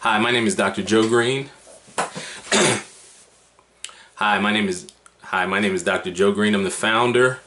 Hi, my name is Dr. Joe Green. Hi, my name is Dr. Joe Green. I'm the founder.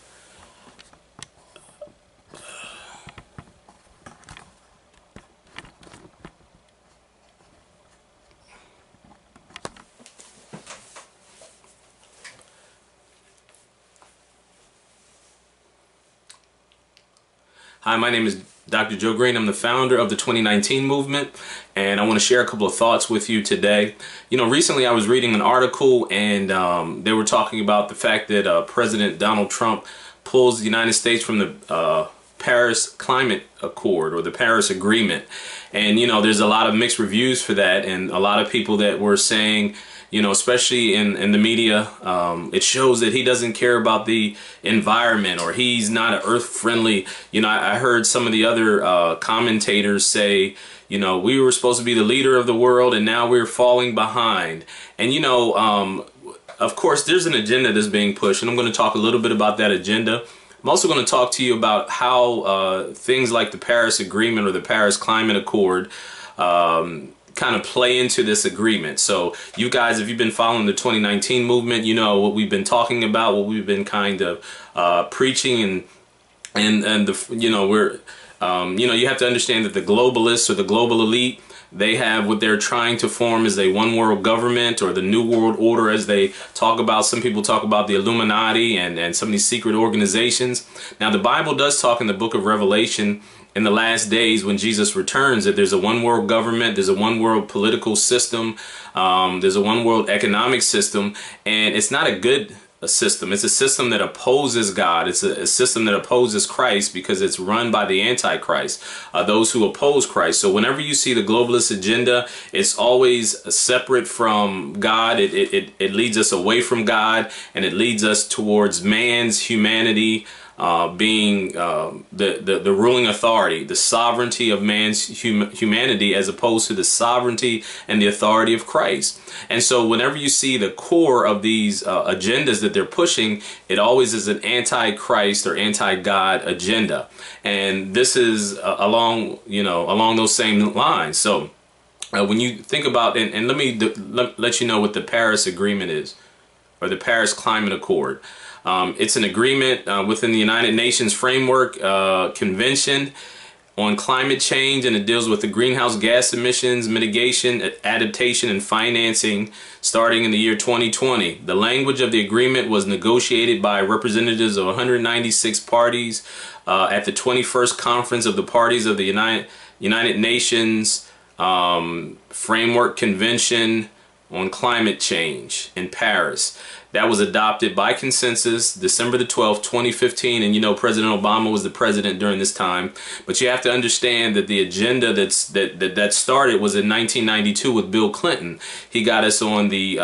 Hi, my name is Dr. Joe Green. I'm the founder of the 2019 movement, and I want to share a couple of thoughts with you today. You know, recently I was reading an article, and they were talking about the fact that President Donald Trump pulls the United States from the Paris Climate Accord, or the Paris Agreement. And, you know, there's a lot of mixed reviews for that, and a lot of people that were saying, you know, especially in the media, it shows that he doesn't care about the environment, or he's not an earth-friendly. You know, I heard some of the other commentators say, you know, we were supposed to be the leader of the world, and now we're falling behind. And, you know, of course, there's an agenda that's being pushed, and I'm going to talk a little bit about that agenda. I'm also going to talk to you about how things like the Paris Agreement or the Paris Climate Accord kind of play into this agreement. So you guys, if you've been following the 2019 movement, you know what we've been talking about, what we've been kind of preaching, and the, you know, we're you know, you have to understand that the globalists or the global elite, they have what they're trying to form is a one world government, or the New World Order, as they talk about. Some people talk about the Illuminati and some of these secret organizations. Now, the Bible does talk in the book of Revelation in the last days when Jesus returns that there's a one world government, there's a one world political system, there's a one world economic system, and it's not a good system. It's a system that opposes God. It's a system that opposes Christ, because it's run by the Antichrist, those who oppose Christ. So whenever you see the globalist agenda, it's always separate from God. It leads us away from God, and it leads us towards man's humanity being the ruling authority, the sovereignty of man's humanity, as opposed to the sovereignty and the authority of Christ. And so whenever you see the core of these agendas that they're pushing, it always is an anti-Christ or anti-God agenda. And this is along those same lines. So when you think about, and let me let you know what the Paris Agreement is, or the Paris Climate Accord. It's an agreement within the United Nations Framework Convention on Climate Change, and it deals with the greenhouse gas emissions, mitigation, adaptation, and financing starting in the year 2020. The language of the agreement was negotiated by representatives of 196 parties at the 21st Conference of the Parties of the United Nations Framework Convention on Climate Change in Paris. That was adopted by consensus December the 12th, 2015. And you know, President Obama was the president during this time. But you have to understand that the agenda that started was in 1992 with Bill Clinton. He got us on the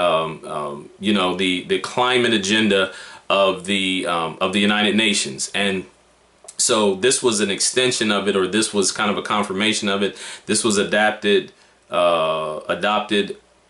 you know, the climate agenda of the United Nations. And so this was an extension of it, or this was kind of a confirmation of it. This was adopted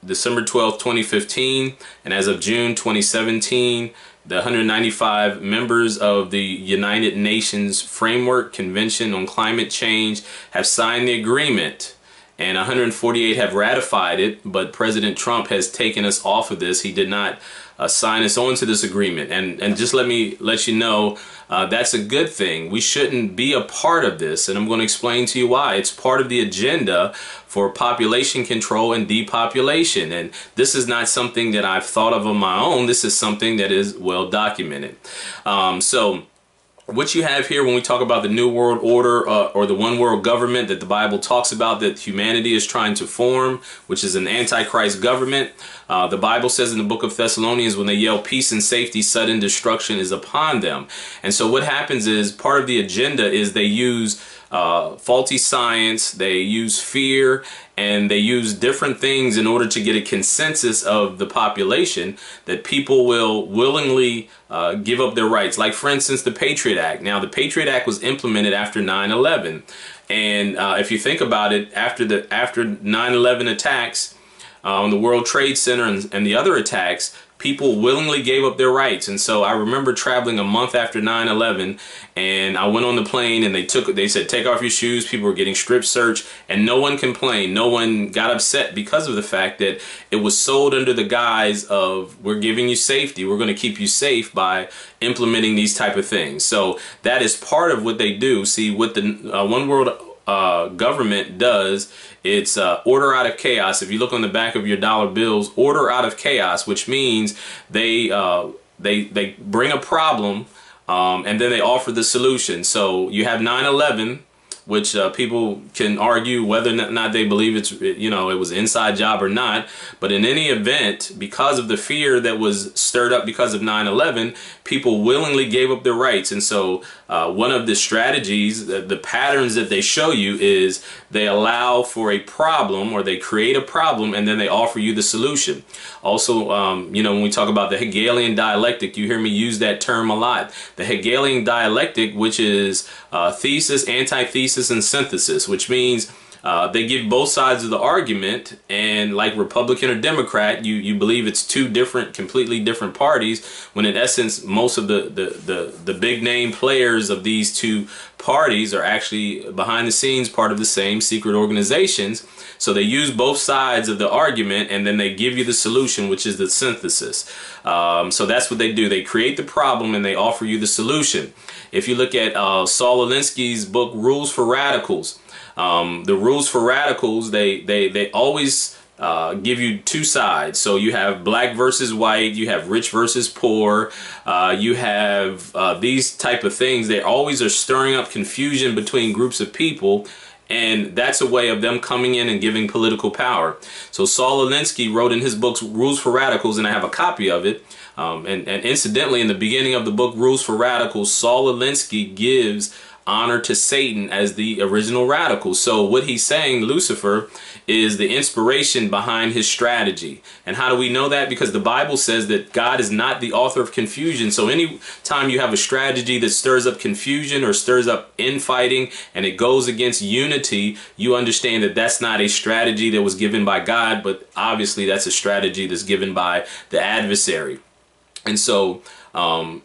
December 12th, 2015, and as of June 2017, the 195 members of the United Nations Framework Convention on Climate Change have signed the agreement, and 148 have ratified it, but President Trump has taken us off of this. He did not sign us onto this agreement, and just let me let you know, that's a good thing. We shouldn't be a part of this, and I'm going to explain to you why. It's part of the agenda for population control and depopulation, and this is not something that I've thought of on my own. This is something that is well documented. So what you have here when we talk about the New World Order or the one world government that the Bible talks about that humanity is trying to form, which is an antichrist government. The Bible says in the book of Thessalonians, when they yell peace and safety, sudden destruction is upon them. And so what happens is, part of the agenda is they use faulty science, they use fear, and they use different things in order to get a consensus of the population that people will willingly give up their rights. Like, for instance, the Patriot Act. Now, the Patriot Act was implemented after 9/11, and if you think about it, after 9/11 attacks on the World Trade Center and the other attacks, people willingly gave up their rights. And so I remember traveling a month after 9/11, and I went on the plane, and they said, take off your shoes. People were getting strip searched, and no one complained. No one got upset because of the fact that it was sold under the guise of, we're giving you safety. We're going to keep you safe by implementing these type of things. So that is part of what they do. See, what the One World government does, it's order out of chaos. If you look on the back of your dollar bills, order out of chaos, which means they bring a problem, and then they offer the solution. So you have 9/11, which people can argue whether or not they believe it's, you know, it was an inside job or not. But in any event, because of the fear that was stirred up because of 9/11, people willingly gave up their rights. And so one of the strategies, the patterns that they show you, is they allow for a problem, or they create a problem, and then they offer you the solution. Also, you know, when we talk about the Hegelian dialectic, you hear me use that term a lot. The Hegelian dialectic, which is thesis, antithesis, and synthesis, which means they give both sides of the argument, and like Republican or Democrat, you believe it's two different, completely different parties, when in essence most of the big name players of these two parties are actually behind the scenes part of the same secret organizations. So they use both sides of the argument, and then they give you the solution, which is the synthesis. So that's what they do. They create the problem and they offer you the solution. If you look at Saul Alinsky's book, Rules for Radicals, the rules for radicals, they always give you two sides. So you have black versus white, you have rich versus poor, you have these type of things. They always are stirring up confusion between groups of people, and that's a way of them coming in and giving political power. So Saul Alinsky wrote in his book Rules for Radicals, and I have a copy of it. And incidentally, in the beginning of the book Rules for Radicals, Saul Alinsky gives honor to Satan as the original radical. So what he's saying, Lucifer, is the inspiration behind his strategy. And how do we know that? Because the Bible says that God is not the author of confusion. So any time you have a strategy that stirs up confusion or stirs up infighting and it goes against unity, you understand that that's not a strategy that was given by God, but obviously that's a strategy that's given by the adversary. And so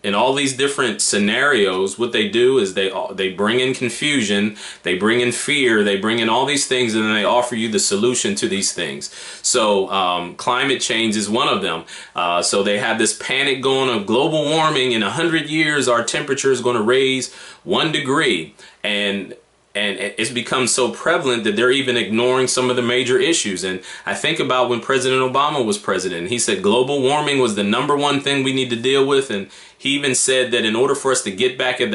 in all these different scenarios, what they do is they bring in confusion, they bring in fear, they bring in all these things, and then they offer you the solution to these things. So climate change is one of them. So they have this panic going of global warming. In 100 years, our temperature is going to raise 1 degree. And it's become so prevalent that they're even ignoring some of the major issues. And I think about when President Obama was president, he said global warming was the #1 thing we need to deal with. And he even said that in order for us to get back at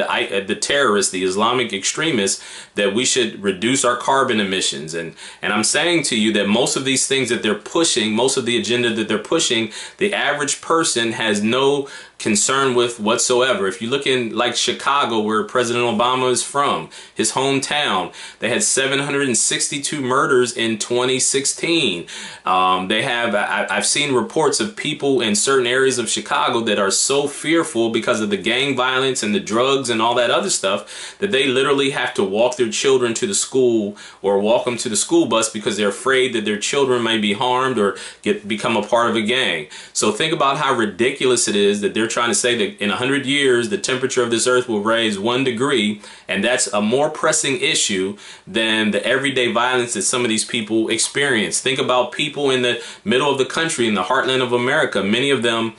the terrorists, the Islamic extremists, that we should reduce our carbon emissions. And I'm saying to you that most of these things that they're pushing, most of the agenda that they're pushing, the average person has no concern with whatsoever. If you look in like Chicago, where President Obama is from, his hometown, they had 762 murders in 2016. I've seen reports of people in certain areas of Chicago that are so fearful because of the gang violence and the drugs and all that other stuff that they literally have to walk their children to the school or walk them to the school bus because they're afraid that their children may be harmed or become a part of a gang. So think about how ridiculous it is that they're trying to say that in 100 years the temperature of this earth will raise 1 degree, and that's a more pressing issue than the everyday violence that some of these people experience. Think about people in the middle of the country, in the heartland of America. Many of them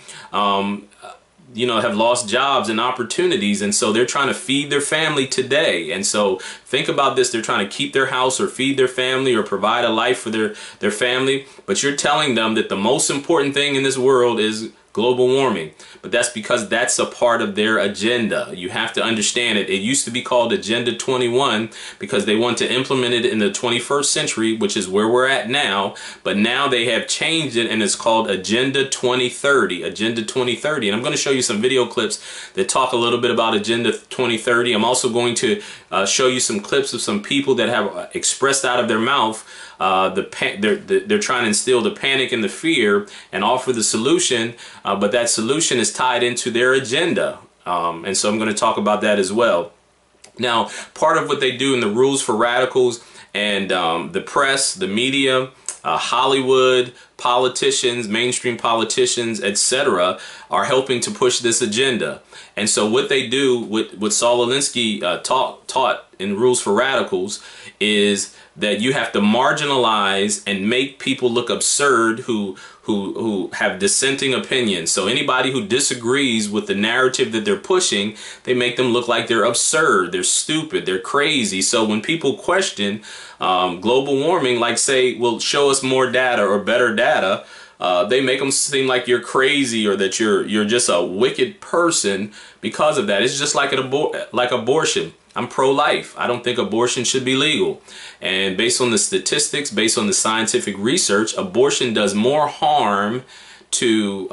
you know, have lost jobs and opportunities, and so they're trying to feed their family today. And so think about this, they're trying to keep their house or feed their family or provide a life for their family, but you're telling them that the most important thing in this world is global warming. But that's because that's a part of their agenda. You have to understand it. It used to be called Agenda 21 because they want to implement it in the 21st century, which is where we're at now. But now they have changed it and it's called Agenda 2030. Agenda 2030. And I'm going to show you some video clips that talk a little bit about Agenda 2030. I'm also going to show you some clips of some people that have expressed out of their mouth they're trying to instill the panic and the fear and offer the solution, but that solution is tied into their agenda. And so I'm going to talk about that as well. Now, part of what they do in the Rules for Radicals and the press, the media, Hollywood, politicians, mainstream politicians, etc., are helping to push this agenda. And so what they do, what Saul Alinsky taught in Rules for Radicals, is that you have to marginalize and make people look absurd who have dissenting opinions. So anybody who disagrees with the narrative that they're pushing, they make them look like they're absurd, they're stupid, they're crazy. So when people question global warming, like say, well, show us more data or better data, they make them seem like you're crazy or that you're just a wicked person because of that. It's just like abortion. I'm pro-life. I don't think abortion should be legal. And based on the statistics, based on the scientific research, abortion does more harm to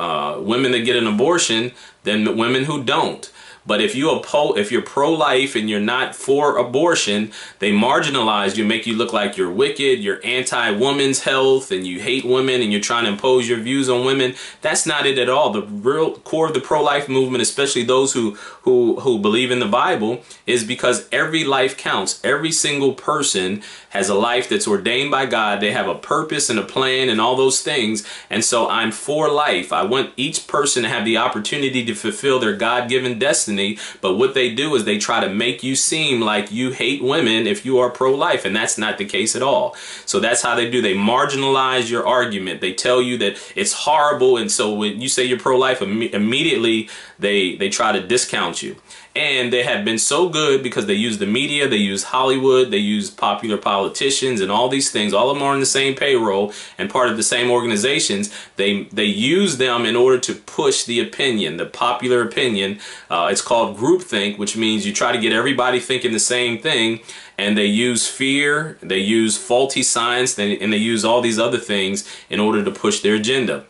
women that get an abortion than women who don't. But if you're pro-life and you're not for abortion, they marginalize you, make you look like you're wicked, you're anti-women's health, and you hate women, and you're trying to impose your views on women. That's not it at all. The real core of the pro-life movement, especially those who believe in the Bible, is because every life counts. Every single person has a life that's ordained by God. They have a purpose and a plan and all those things. And so I'm for life. I want each person to have the opportunity to fulfill their God-given destiny. But what they do is they try to make you seem like you hate women if you are pro-life, and that's not the case at all. So that's how they do. They marginalize your argument. They tell you that it's horrible, and so when you say you're pro-life, immediately they try to discount you. And they have been so good because they use the media, they use Hollywood, they use popular politicians and all these things. All of them are on the same payroll and part of the same organizations. They use them in order to push the opinion, the popular opinion. It's called groupthink, which means you try to get everybody thinking the same thing. And they use fear, they use faulty science, and they use all these other things in order to push their agenda.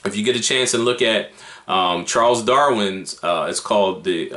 If you get a chance and look at Charles Darwin's, it's called the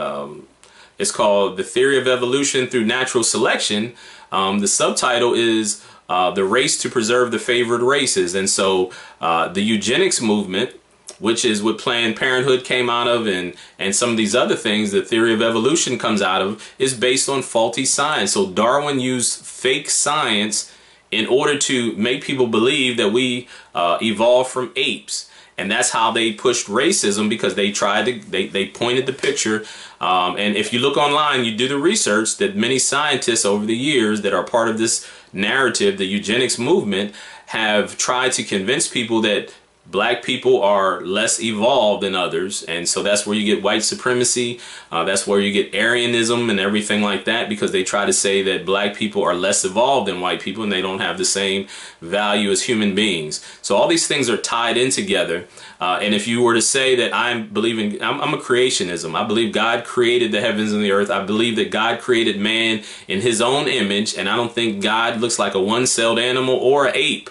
Theory of Evolution Through Natural Selection. The subtitle is The Race to Preserve the Favored Races. And so the eugenics movement, which is what Planned Parenthood came out of, and some of these other things, the theory of evolution comes out of, is based on faulty science. So Darwin used fake science in order to make people believe that we evolved from apes. And that's how they pushed racism, because they tried to, they pointed the picture. And if you look online, you do the research that many scientists over the years that are part of this narrative, the eugenics movement, have tried to convince people that black people are less evolved than others. And so that's where you get white supremacy. That's where you get Aryanism and everything like that, because they try to say that black people are less evolved than white people and they don't have the same value as human beings. So all these things are tied in together. And if you were to say that I'm a creationism. I believe God created the heavens and the earth. I believe that God created man in his own image. And I don't think God looks like a one-celled animal or an ape.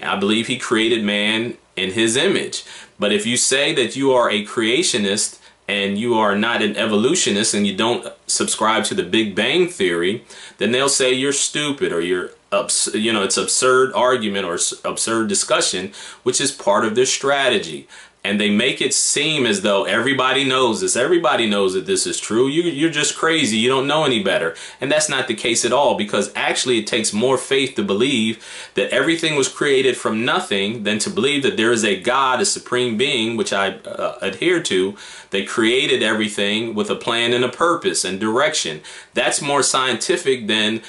I believe he created man in his image. But if you say that you are a creationist and you are not an evolutionist and you don't subscribe to the Big Bang Theory, then they'll say you're stupid or you're it's absurd argument or absurd discussion, which is part of their strategy. And they make it seem as though everybody knows this. Everybody knows that this is true. You're just crazy. You don't know any better. And that's not the case at all, because actually it takes more faith to believe that everything was created from nothing than to believe that there is a God, a supreme being, which I adhere to, that created everything with a plan and a purpose and direction. That's more scientific than,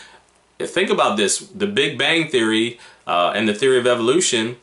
think about this, the Big Bang Theory and the theory of evolution.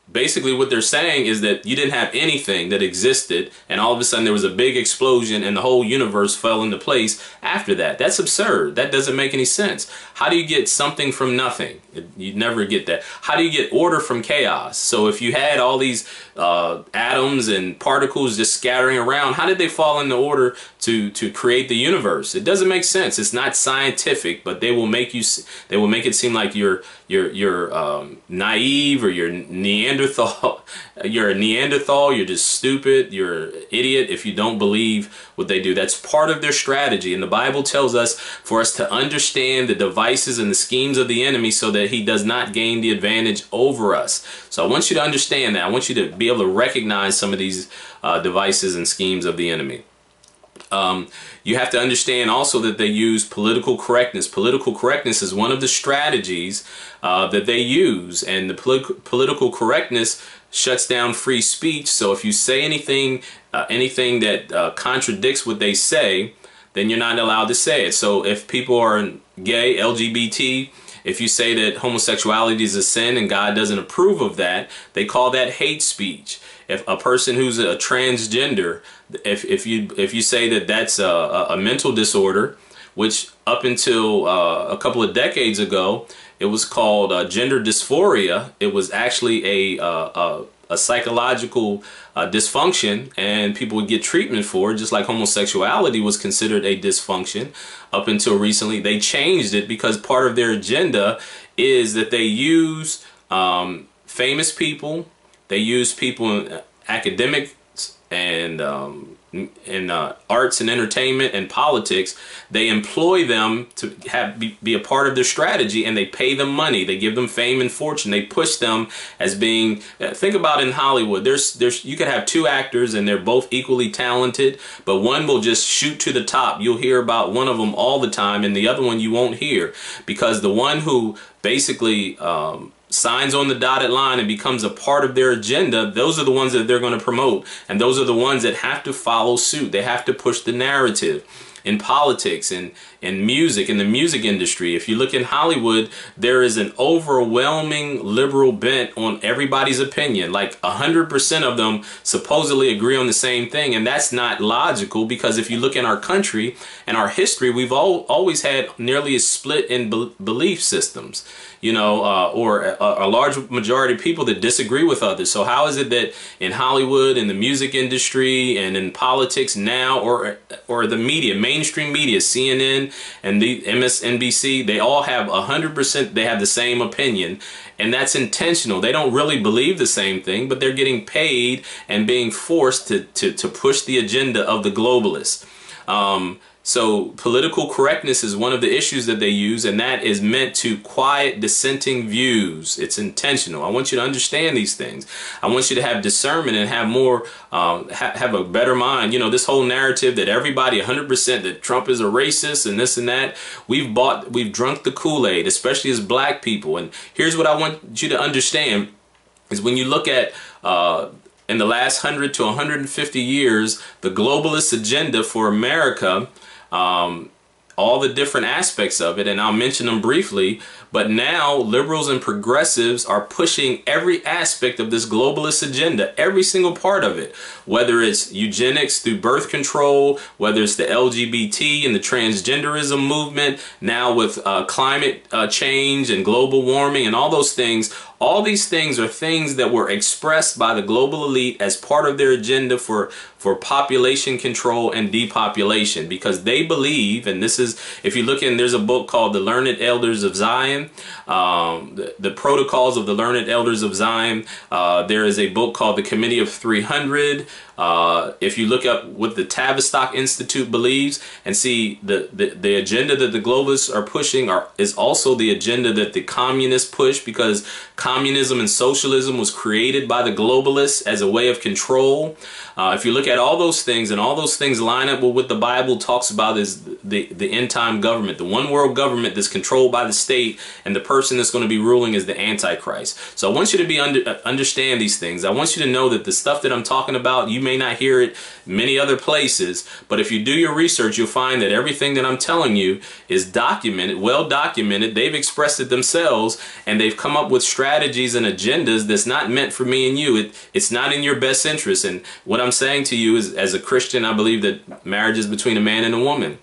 Basically what they're saying is that you didn't have anything that existed and all of a sudden there was a big explosion and the whole universe fell into place after that. That's absurd. That doesn't make any sense. How do you get something from nothing? You'd never get that. How do you get order from chaos? So if you had all these atoms and particles just scattering around, how did they fall into order to create the universe? It doesn't make sense. It's not scientific, but they will make it seem like you're naive or you're Neanderthal. You're a Neanderthal. You're just stupid. You're an idiot if you don't believe what they do. That's part of their strategy. And the Bible tells us for us to understand the devices and the schemes of the enemy so that he does not gain the advantage over us. So I want you to understand that. I want you to be able to recognize some of these devices and schemes of the enemy. You have to understand also that they use political correctness. Political correctness is one of the strategies that they use, and the political correctness shuts down free speech. So if you say anything that contradicts what they say, then you're not allowed to say it. So if people are gay, LGBT, if you say that homosexuality is a sin and God doesn't approve of that, they call that hate speech. If a person who's a transgender, if you say that that's a mental disorder, which up until a couple of decades ago, it was called gender dysphoria. It was actually a psychological dysfunction, and people would get treatment for it, just like homosexuality was considered a dysfunction up until recently. They changed it because part of their agenda is that they use famous people, they use people in academics and in arts and entertainment and politics. They employ them to be a part of their strategy, and they pay them money. They give them fame and fortune. They push them as being, think about in Hollywood, you could have two actors and they're both equally talented, but one will just shoot to the top. You'll hear about one of them all the time, and the other one you won't hear, because the one who basically signs on the dotted line and becomes a part of their agenda, those are the ones that they're going to promote, and those are the ones that have to follow suit. They have to push the narrative. In politics and in music, in the music industry, if you look in Hollywood, there is an overwhelming liberal bent on everybody's opinion. Like 100% of them supposedly agree on the same thing, and that's not logical, because if you look in our country and our history, we've always had nearly a split in belief systems, you know, or a large majority of people that disagree with others. So how is it that in Hollywood, in the music industry, and in politics now, or the media, mainstream media, CNN and the MSNBC, they all have 100%, they have the same opinion, and that's intentional. They don't really believe the same thing, but they're getting paid and being forced to push the agenda of the globalists. So political correctness is one of the issues that they use, and that is meant to quiet dissenting views. It's intentional. I want you to understand these things. I want you to have discernment and have more, have a better mind. You know, this whole narrative that everybody 100% that Trump is a racist and this and that, we've drunk the Kool-Aid, especially as black people. And here's what I want you to understand is when you look at in the last 100 to 150 years, the globalist agenda for America, all the different aspects of it, and I'll mention them briefly, but now liberals and progressives are pushing every aspect of this globalist agenda, every single part of it, whether it's eugenics through birth control, whether it's the LGBT and the transgenderism movement, now with climate change and global warming and all those things. All these things are things that were expressed by the global elite as part of their agenda for population control and depopulation, because they believe, and this is, if you look in, there's a book called The Learned Elders of Zion, the Protocols of the Learned Elders of Zion. There is a book called The Committee of 300. If you look up what the Tavistock Institute believes and see the agenda that the globalists are pushing is also the agenda that the communists push, because communism and socialism was created by the globalists as a way of control. If you look at all those things, and all those things line up with what the Bible talks about is the end time government, the one world government that's controlled by the state, and the person that's going to be ruling is the Antichrist. So I want you to understand these things. I want you to know that the stuff that I'm talking about, you may not hear it many other places, but if you do your research, you'll find that everything that I'm telling you is documented, well documented. They've expressed it themselves, and they've come up with strategies and agendas that's not meant for me and you. It's not in your best interest. And what I'm saying to you is, as a Christian, I believe that marriage is between a man and a woman.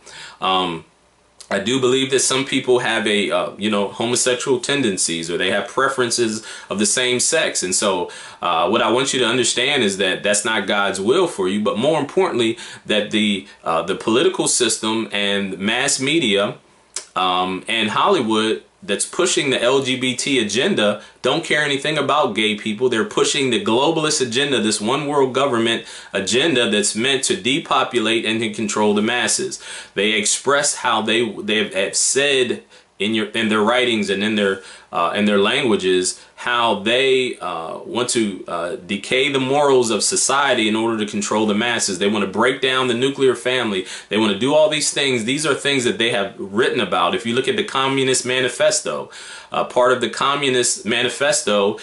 I do believe that some people have a, homosexual tendencies, or they have preferences of the same sex. And so what I want you to understand is that that's not God's will for you. But more importantly, that the political system and mass media and Hollywood that's pushing the LGBT agenda don't care anything about gay people. They're pushing the globalist agenda, this one world government agenda that's meant to depopulate and to control the masses. They express how they have said in their writings and in their languages, how they want to decay the morals of society in order to control the masses. They want to break down the nuclear family. They want to do all these things. These are things that they have written about. If you look at the Communist Manifesto, part of the Communist Manifesto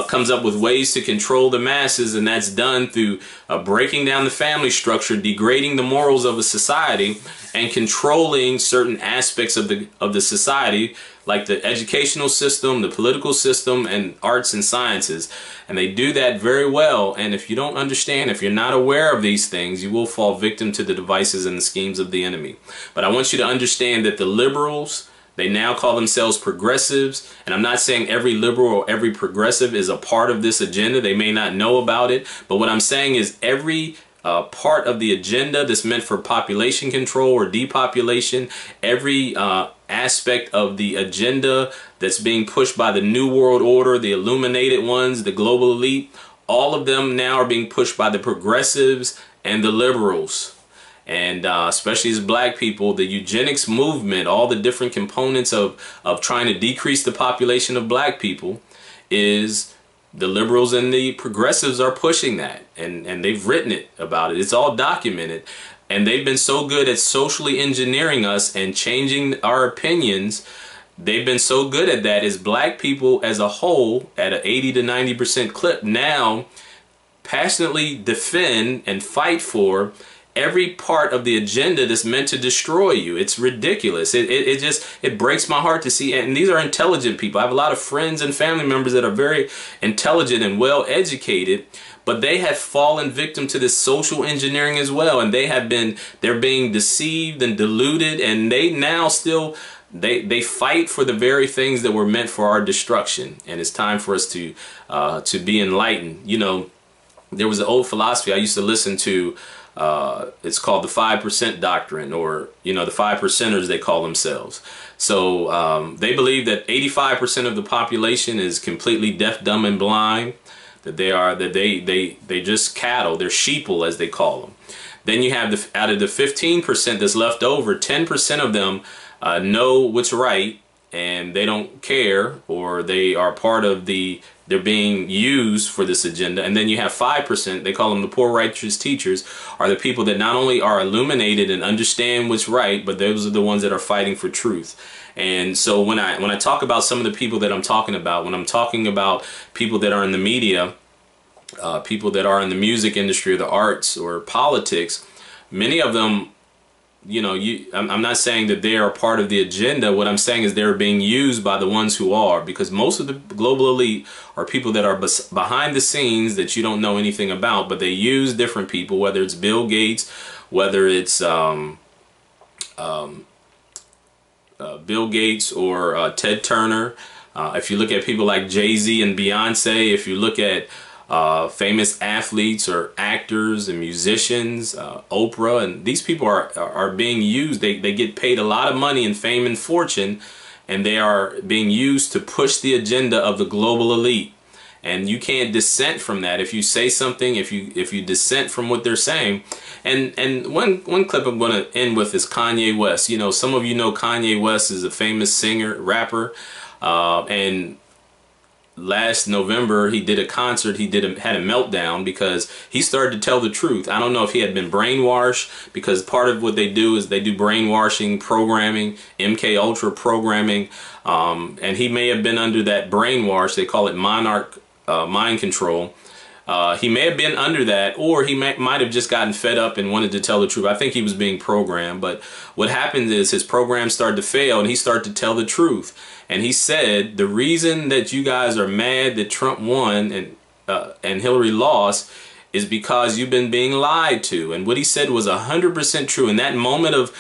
comes up with ways to control the masses, and that's done through breaking down the family structure, degrading the morals of a society, and controlling certain aspects of the society, like the educational system, the political system, and arts and sciences. And they do that very well. And if you don't understand, if you're not aware of these things, you will fall victim to the devices and the schemes of the enemy. But I want you to understand that the liberals, they now call themselves progressives, and I'm not saying every liberal or every progressive is a part of this agenda. They may not know about it, but what I'm saying is every part of the agenda that's meant for population control or depopulation, every aspect of the agenda that's being pushed by the New World Order, the illuminated ones, the global elite, all of them now are being pushed by the progressives and the liberals. And especially as black people, the eugenics movement, all the different components of trying to decrease the population of black people, is the liberals and the progressives are pushing that. And they've written it about it. It's all documented. And they've been so good at socially engineering us and changing our opinions. They've been so good at that as black people as a whole, at an 80 to 90% clip, now passionately defend and fight for every part of the agenda that's meant to destroy you. It's ridiculous. It breaks my heart to see. And these are intelligent people. I have a lot of friends and family members that are very intelligent and well educated, but they have fallen victim to this social engineering as well. And they're being deceived and deluded, and they now still they fight for the very things that were meant for our destruction. And it's time for us to be enlightened. You know, there was an old philosophy I used to listen to. It's called the 5% doctrine, or, you know, the 5%ers, they call themselves. So they believe that 85% of the population is completely deaf, dumb, and blind. That they just cattle. They're sheeple, as they call them. Then you have out of the 15% that's left over, 10% of them know what's right, and they don't care, or they are part of they're being used for this agenda. And then you have 5%, they call them the poor righteous teachers, are the people that not only are illuminated and understand what's right, but those are the ones that are fighting for truth. And so when I talk about some of the people that I'm talking about, when I'm talking about people that are in the media, people that are in the music industry or the arts or politics, many of them, you know, I'm not saying that they are part of the agenda. What I'm saying is they're being used by the ones who are, because most of the global elite are people that are behind the scenes that you don't know anything about, but they use different people, whether it's Bill Gates, whether it's Bill Gates or Ted Turner. If you look at people like Jay-Z and Beyonce, if you look at famous athletes or actors and musicians, Oprah, and these people are being used. They get paid a lot of money and fame and fortune, and they are being used to push the agenda of the global elite. And you can't dissent from that. If you say something, if you dissent from what they're saying. And one clip I'm going to end with is Kanye West. You know, some of you know Kanye West is a famous singer, rapper, and last November he did a concert. He had a meltdown because he started to tell the truth. I don't know if he had been brainwashed, because part of what they do is they do brainwashing programming, MK Ultra programming, and he may have been under that brainwash. They call it monarch mind control. He may have been under that, or he might have just gotten fed up and wanted to tell the truth. I think he was being programmed, but what happened is his program started to fail and he started to tell the truth. And he said, the reason that you guys are mad that Trump won and Hillary lost is because you've been being lied to. And what he said was 100% true. In that moment of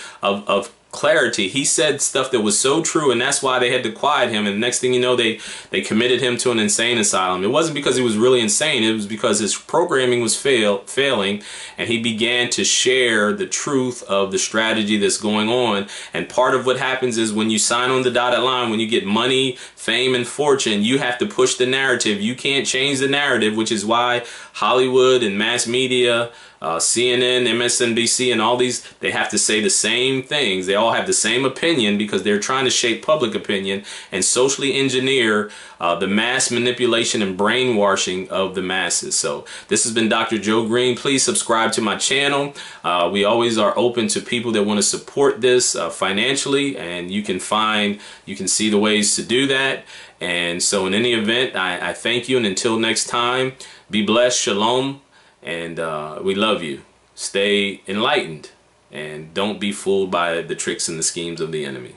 clarity, he said stuff that was so true, and that's why they had to quiet him. And the next thing you know, they committed him to an insane asylum. It wasn't because he was really insane. It was because his programming was failing, and he began to share the truth of the strategy that's going on. And part of what happens is when you sign on the dotted line, when you get money, fame, and fortune, you have to push the narrative. You can't change the narrative, which is why Hollywood and mass media, CNN, MSNBC, and all these, they have to say the same things. They all have the same opinion because they're trying to shape public opinion and socially engineer the mass manipulation and brainwashing of the masses. So this has been Dr. Joe Green. Please subscribe to my channel. We always are open to people that want to support this financially, and you can see the ways to do that. And so in any event, I thank you, and until next time, be blessed, shalom, and we love you. Stay enlightened and don't be fooled by the tricks and the schemes of the enemy.